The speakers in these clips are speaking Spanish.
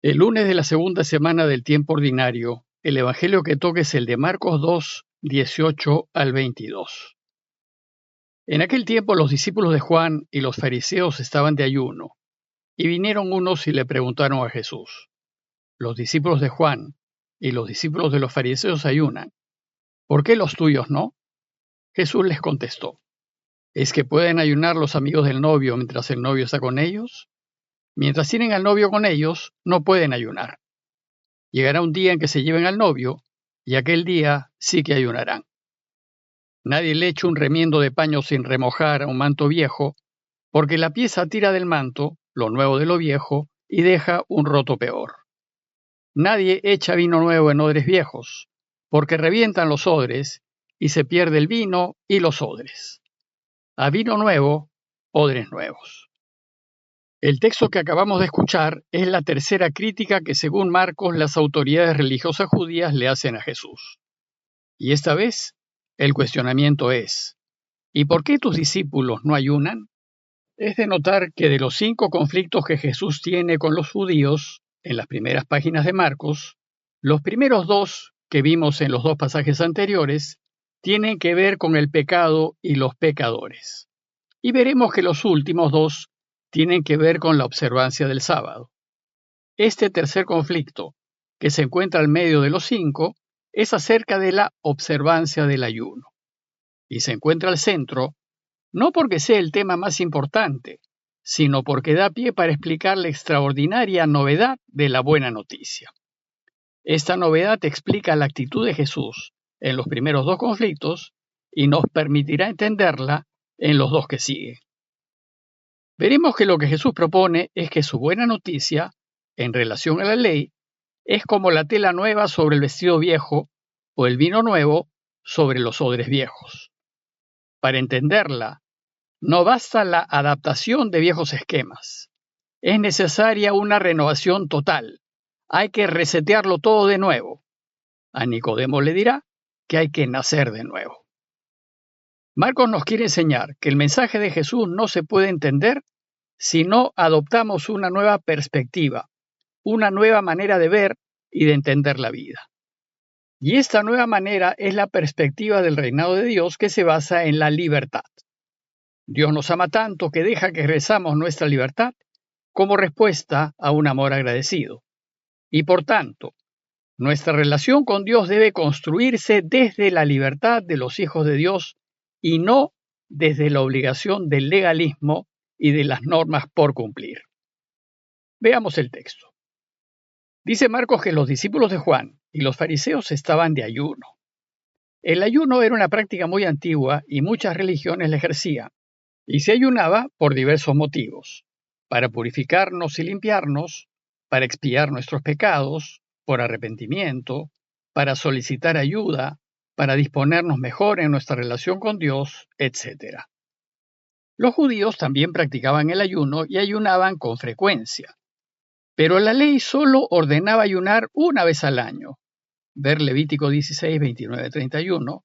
El lunes de la segunda semana del tiempo ordinario, el evangelio que toca es el de Marcos 2, 18 al 22. En aquel tiempo los discípulos de Juan y los fariseos estaban de ayuno, y vinieron unos y le preguntaron a Jesús: los discípulos de Juan y los discípulos de los fariseos ayunan, ¿por qué los tuyos no? Jesús les contestó: ¿es que pueden ayunar los amigos del novio mientras el novio está con ellos? Mientras tienen al novio con ellos, no pueden ayunar. Llegará un día en que se lleven al novio, y aquel día sí que ayunarán. Nadie le echa un remiendo de paño sin remojar a un manto viejo, porque la pieza tira del manto, lo nuevo de lo viejo, y deja un roto peor. Nadie echa vino nuevo en odres viejos, porque revientan los odres, y se pierde el vino y los odres. A vino nuevo, odres nuevos. El texto que acabamos de escuchar es la tercera crítica que, según Marcos, las autoridades religiosas judías le hacen a Jesús. Y esta vez, el cuestionamiento es: ¿y por qué tus discípulos no ayunan? Es de notar que de los 5 conflictos que Jesús tiene con los judíos, en las primeras páginas de Marcos, los primeros 2 que vimos en los 2 pasajes anteriores tienen que ver con el pecado y los pecadores. Y veremos que los últimos 2 tienen que ver con la observancia del sábado. Este tercer conflicto, que se encuentra al medio de los 5, es acerca de la observancia del ayuno. Y se encuentra al centro, no porque sea el tema más importante, sino porque da pie para explicar la extraordinaria novedad de la buena noticia. Esta novedad explica la actitud de Jesús en los primeros 2 conflictos y nos permitirá entenderla en los 2 que siguen. Veremos que lo que Jesús propone es que su buena noticia, en relación a la ley, es como la tela nueva sobre el vestido viejo o el vino nuevo sobre los odres viejos. Para entenderla, no basta la adaptación de viejos esquemas. Es necesaria una renovación total. Hay que resetearlo todo de nuevo. A Nicodemo le dirá que hay que nacer de nuevo. Marcos nos quiere enseñar que el mensaje de Jesús no se puede entender si no adoptamos una nueva perspectiva, una nueva manera de ver y de entender la vida. Y esta nueva manera es la perspectiva del reinado de Dios, que se basa en la libertad. Dios nos ama tanto que deja que ejerzamos nuestra libertad como respuesta a un amor agradecido. Y por tanto, nuestra relación con Dios debe construirse desde la libertad de los hijos de Dios y no desde la obligación del legalismo y de las normas por cumplir. Veamos el texto. Dice Marcos que los discípulos de Juan y los fariseos estaban de ayuno. El ayuno era una práctica muy antigua y muchas religiones la ejercían, y se ayunaba por diversos motivos: para purificarnos y limpiarnos, para expiar nuestros pecados, por arrepentimiento, para solicitar ayuda, para disponernos mejor en nuestra relación con Dios, etc. Los judíos también practicaban el ayuno y ayunaban con frecuencia, pero la ley solo ordenaba ayunar una vez al año, ver Levítico 16, 29, 31,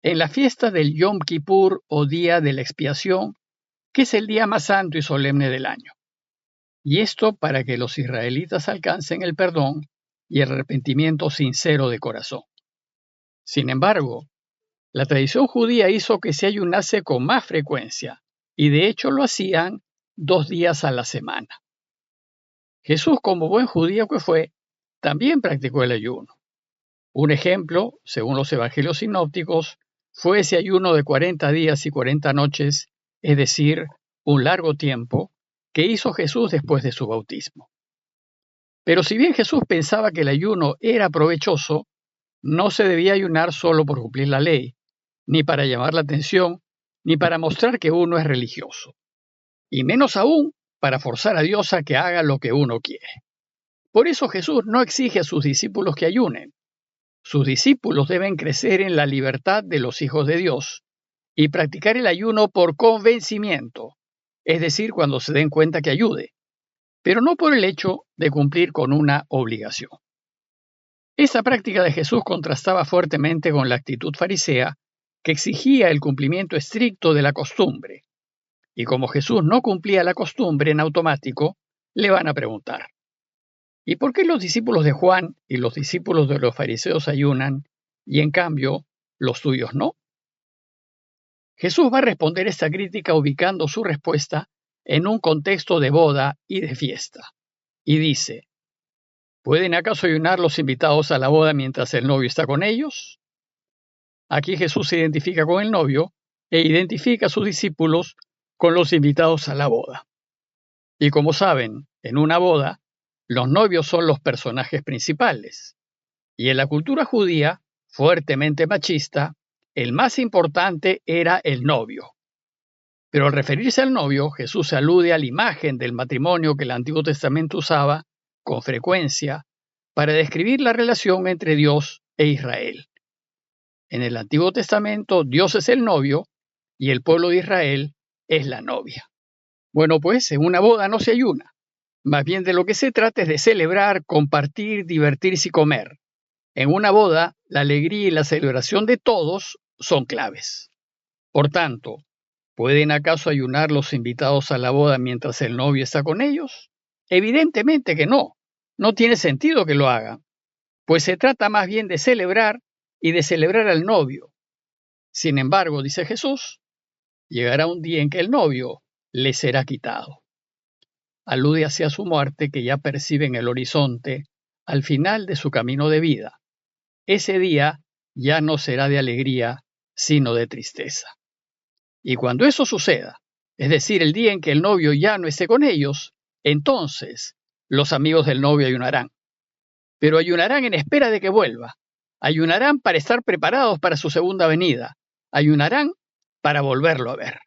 en la fiesta del Yom Kippur o Día de la Expiación, que es el día más santo y solemne del año. Y esto para que los israelitas alcancen el perdón y el arrepentimiento sincero de corazón. Sin embargo, la tradición judía hizo que se ayunase con más frecuencia, y de hecho lo hacían 2 días a la semana. Jesús, como buen judío que fue, también practicó el ayuno. Un ejemplo, según los evangelios sinópticos, fue ese ayuno de 40 días y 40 noches, es decir, un largo tiempo, que hizo Jesús después de su bautismo. Pero si bien Jesús pensaba que el ayuno era provechoso, no se debía ayunar solo por cumplir la ley, ni para llamar la atención, ni para mostrar que uno es religioso, y menos aún para forzar a Dios a que haga lo que uno quiere. Por eso Jesús no exige a sus discípulos que ayunen. Sus discípulos deben crecer en la libertad de los hijos de Dios y practicar el ayuno por convencimiento, es decir, cuando se den cuenta que ayude, pero no por el hecho de cumplir con una obligación. Esta práctica de Jesús contrastaba fuertemente con la actitud farisea, que exigía el cumplimiento estricto de la costumbre. Y como Jesús no cumplía la costumbre en automático, le van a preguntar: ¿Y por qué los discípulos de Juan y los discípulos de los fariseos ayunan y en cambio los tuyos no? Jesús va a responder esta crítica ubicando su respuesta en un contexto de boda y de fiesta. Y dice, ¿pueden acaso ayunar los invitados a la boda mientras el novio está con ellos? Aquí Jesús se identifica con el novio e identifica a sus discípulos con los invitados a la boda. Y como saben, en una boda, los novios son los personajes principales. Y en la cultura judía, fuertemente machista, el más importante era el novio. Pero al referirse al novio, Jesús alude a la imagen del matrimonio que el Antiguo Testamento usaba con frecuencia para describir la relación entre Dios e Israel. En el Antiguo Testamento, Dios es el novio y el pueblo de Israel es la novia. Bueno, pues en una boda no se ayuna. Más bien de lo que se trata es de celebrar, compartir, divertirse y comer. En una boda, la alegría y la celebración de todos son claves. Por tanto, ¿pueden acaso ayunar los invitados a la boda mientras el novio está con ellos? Evidentemente que no. No tiene sentido que lo hagan, pues se trata más bien de celebrar y de celebrar al novio. Sin embargo, dice Jesús, llegará un día en que el novio le será quitado. Alude hacia su muerte que ya percibe en el horizonte al final de su camino de vida. Ese día ya no será de alegría, sino de tristeza. Y cuando eso suceda, es decir, el día en que el novio ya no esté con ellos, entonces los amigos del novio ayunarán. Pero ayunarán en espera de que vuelva. Ayunarán para estar preparados para su segunda venida. Ayunarán para volverlo a ver.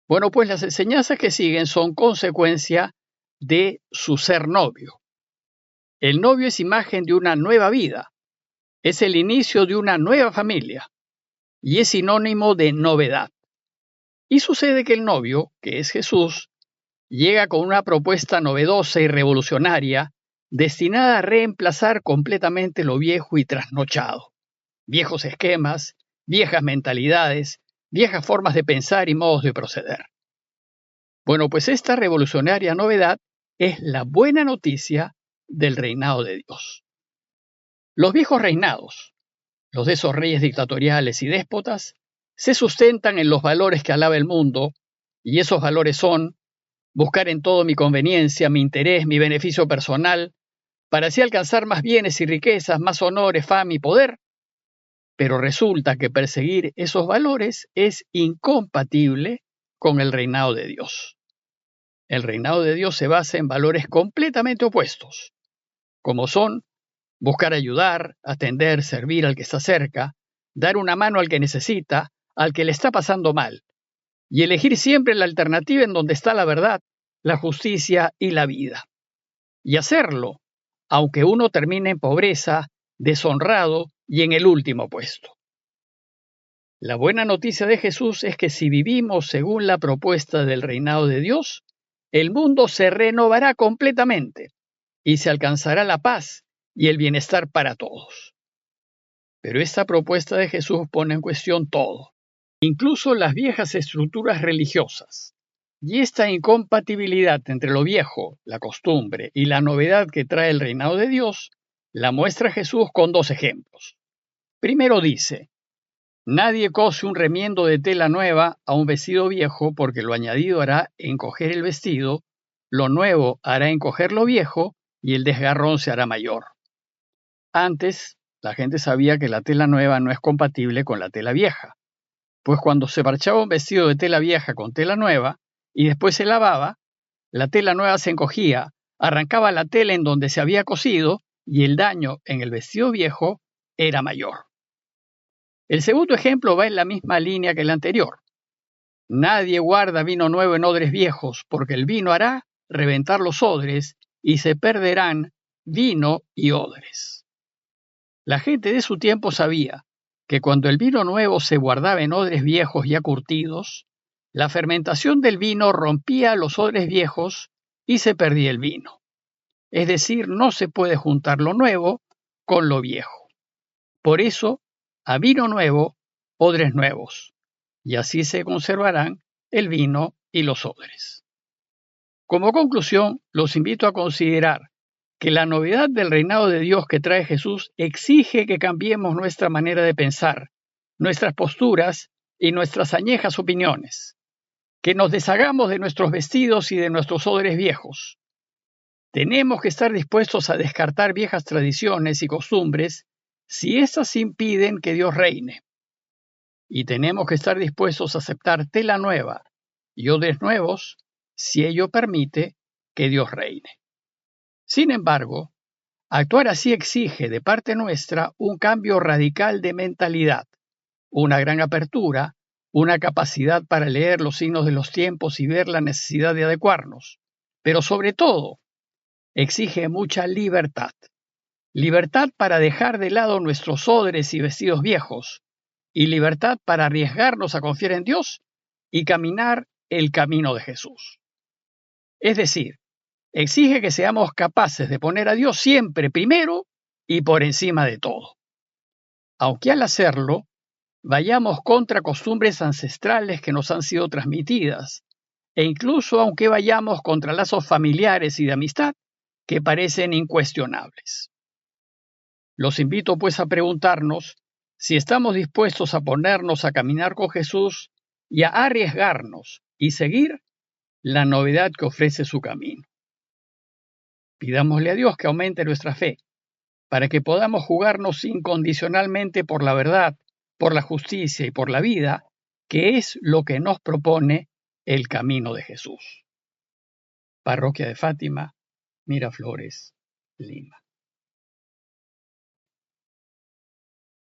Bueno, pues las enseñanzas que siguen son consecuencia de su ser novio. El novio es imagen de una nueva vida. Es el inicio de una nueva familia. Y es sinónimo de novedad. Y sucede que el novio, que es Jesús, llega con una propuesta novedosa y revolucionaria destinada a reemplazar completamente lo viejo y trasnochado. Viejos esquemas, viejas mentalidades, viejas formas de pensar y modos de proceder. Bueno, pues esta revolucionaria novedad es la buena noticia del reinado de Dios. Los viejos reinados, los de esos reyes dictatoriales y déspotas, se sustentan en los valores que alaba el mundo, y esos valores son buscar en todo mi conveniencia, mi interés, mi beneficio personal, para así alcanzar más bienes y riquezas, más honores, fama y poder. Pero resulta que perseguir esos valores es incompatible con el reinado de Dios. El reinado de Dios se basa en valores completamente opuestos, como son buscar ayudar, atender, servir al que está cerca, dar una mano al que necesita, al que le está pasando mal, y elegir siempre la alternativa en donde está la verdad, la justicia y la vida. Y hacerlo, aunque uno termine en pobreza, deshonrado y en el último puesto. La buena noticia de Jesús es que si vivimos según la propuesta del reinado de Dios, el mundo se renovará completamente y se alcanzará la paz y el bienestar para todos. Pero esta propuesta de Jesús pone en cuestión todo, incluso las viejas estructuras religiosas. Y esta incompatibilidad entre lo viejo, la costumbre y la novedad que trae el reinado de Dios, la muestra Jesús con dos ejemplos. Primero dice, nadie cose un remiendo de tela nueva a un vestido viejo porque lo añadido hará encoger el vestido, lo nuevo hará encoger lo viejo y el desgarrón se hará mayor. Antes, la gente sabía que la tela nueva no es compatible con la tela vieja, pues cuando se parchaba un vestido de tela vieja con tela nueva y después se lavaba, la tela nueva se encogía, arrancaba la tela en donde se había cosido y el daño en el vestido viejo era mayor. El segundo ejemplo va en la misma línea que el anterior. Nadie guarda vino nuevo en odres viejos, porque el vino hará reventar los odres y se perderán vino y odres. La gente de su tiempo sabía que cuando el vino nuevo se guardaba en odres viejos ya curtidos, la fermentación del vino rompía los odres viejos y se perdía el vino. Es decir, no se puede juntar lo nuevo con lo viejo. Por eso, a vino nuevo, odres nuevos, y así se conservarán el vino y los odres. Como conclusión, los invito a considerar que la novedad del reinado de Dios que trae Jesús exige que cambiemos nuestra manera de pensar, nuestras posturas y nuestras añejas opiniones, que nos deshagamos de nuestros vestidos y de nuestros odres viejos. Tenemos que estar dispuestos a descartar viejas tradiciones y costumbres si éstas impiden que Dios reine. Y tenemos que estar dispuestos a aceptar tela nueva y odres nuevos si ello permite que Dios reine. Sin embargo, actuar así exige de parte nuestra un cambio radical de mentalidad, una gran apertura, una capacidad para leer los signos de los tiempos y ver la necesidad de adecuarnos, pero sobre todo, exige mucha libertad. Libertad para dejar de lado nuestros odres y vestidos viejos, y libertad para arriesgarnos a confiar en Dios y caminar el camino de Jesús. Es decir, exige que seamos capaces de poner a Dios siempre primero y por encima de todo. Aunque al hacerlo, vayamos contra costumbres ancestrales que nos han sido transmitidas, e incluso aunque vayamos contra lazos familiares y de amistad que parecen incuestionables. Los invito pues a preguntarnos si estamos dispuestos a ponernos a caminar con Jesús y a arriesgarnos y seguir la novedad que ofrece su camino. Pidámosle a Dios que aumente nuestra fe, para que podamos jugarnos incondicionalmente por la verdad, por la justicia y por la vida, que es lo que nos propone el camino de Jesús. Parroquia de Fátima, Miraflores, Lima.